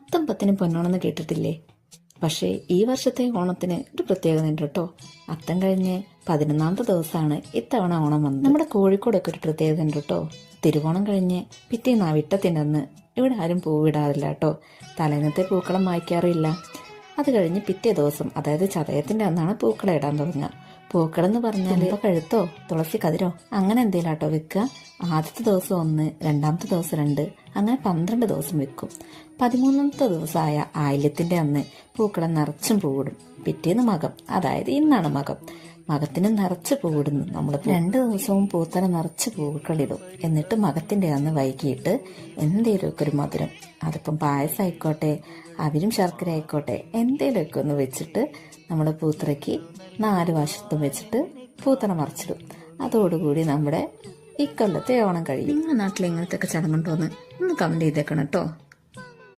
അത്തം പത്തിന് പൊന്നോണമെന്ന് കേട്ടിട്ടില്ലേ? പക്ഷേ ഈ വർഷത്തെ ഓണത്തിന് ഒരു പ്രത്യേകത ഉണ്ട് കേട്ടോ. അത്തം കഴിഞ്ഞ് 11ാമത്തെ ദിവസമാണ് ഇത്തവണ ഓണം വന്നത്. നമ്മുടെ കോഴിക്കോടൊക്കെ ഒരു പ്രത്യേകത ഉണ്ട് കേട്ടോ. തിരുവോണം കഴിഞ്ഞ് പിറ്റേന്ന് അവിട്ടത്തിൻ്റെ അന്ന് ഇവിടെ ആരും പൂവിടാറില്ല കേട്ടോ. തലേന്നത്തെ പൂക്കളം മായ്ക്കാറില്ല. അത് കഴിഞ്ഞ് പിറ്റേ ദിവസം, അതായത് ചതയത്തിൻ്റെ അന്നാണ് പൂക്കളം ഇടാൻ തുടങ്ങുക. പൂക്കളം എന്ന് പറഞ്ഞാൽ കഴുത്തോ തുളസി കതിരോ അങ്ങനെ എന്തെങ്കിലും ആട്ടോ വെക്കുക. ആദ്യത്തെ ദിവസം 1, രണ്ടാമത്തെ ദിവസം 2, അങ്ങനെ 12 ദിവസം വെക്കും. 13ാമത്തെ ദിവസമായ ആയില്യത്തിന്റെ അന്ന് പൂക്കളം നിറച്ചും പൂവിടും. പിറ്റേന്ന് മകം, അതായത് ഇന്നാണ് മകം. മകത്തിന് നിറച്ച് പൂവിടുന്നു. നമ്മൾ 2 ദിവസവും പൂത്തല നിറച്ച് പൂക്കളിടും. എന്നിട്ട് മകത്തിന്റെ അന്ന് വൈകിട്ട് എന്തേലുമൊക്കെ ഒരു മധുരം, അതിപ്പം പായസം ആയിക്കോട്ടെ, അവിലും ശർക്കര ആയിക്കോട്ടെ, എന്തേലുമൊക്കെ ഒന്ന് വെച്ചിട്ട് നമ്മൾ പൂത്തറയ്ക്ക് 4 വശത്തും വെച്ചിട്ട് പൂത്തറ മറിച്ചിടും. അതോടുകൂടി നമ്മുടെ ഇക്കൊല്ലത്തെ ഓണം കഴിയും. നിങ്ങളുടെ നാട്ടിൽ ഇങ്ങനത്തെ ഒക്കെ ചടങ്ങുണ്ടോന്ന് ഒന്ന് കമന്റ് ചെയ്തേക്കണം കേട്ടോ.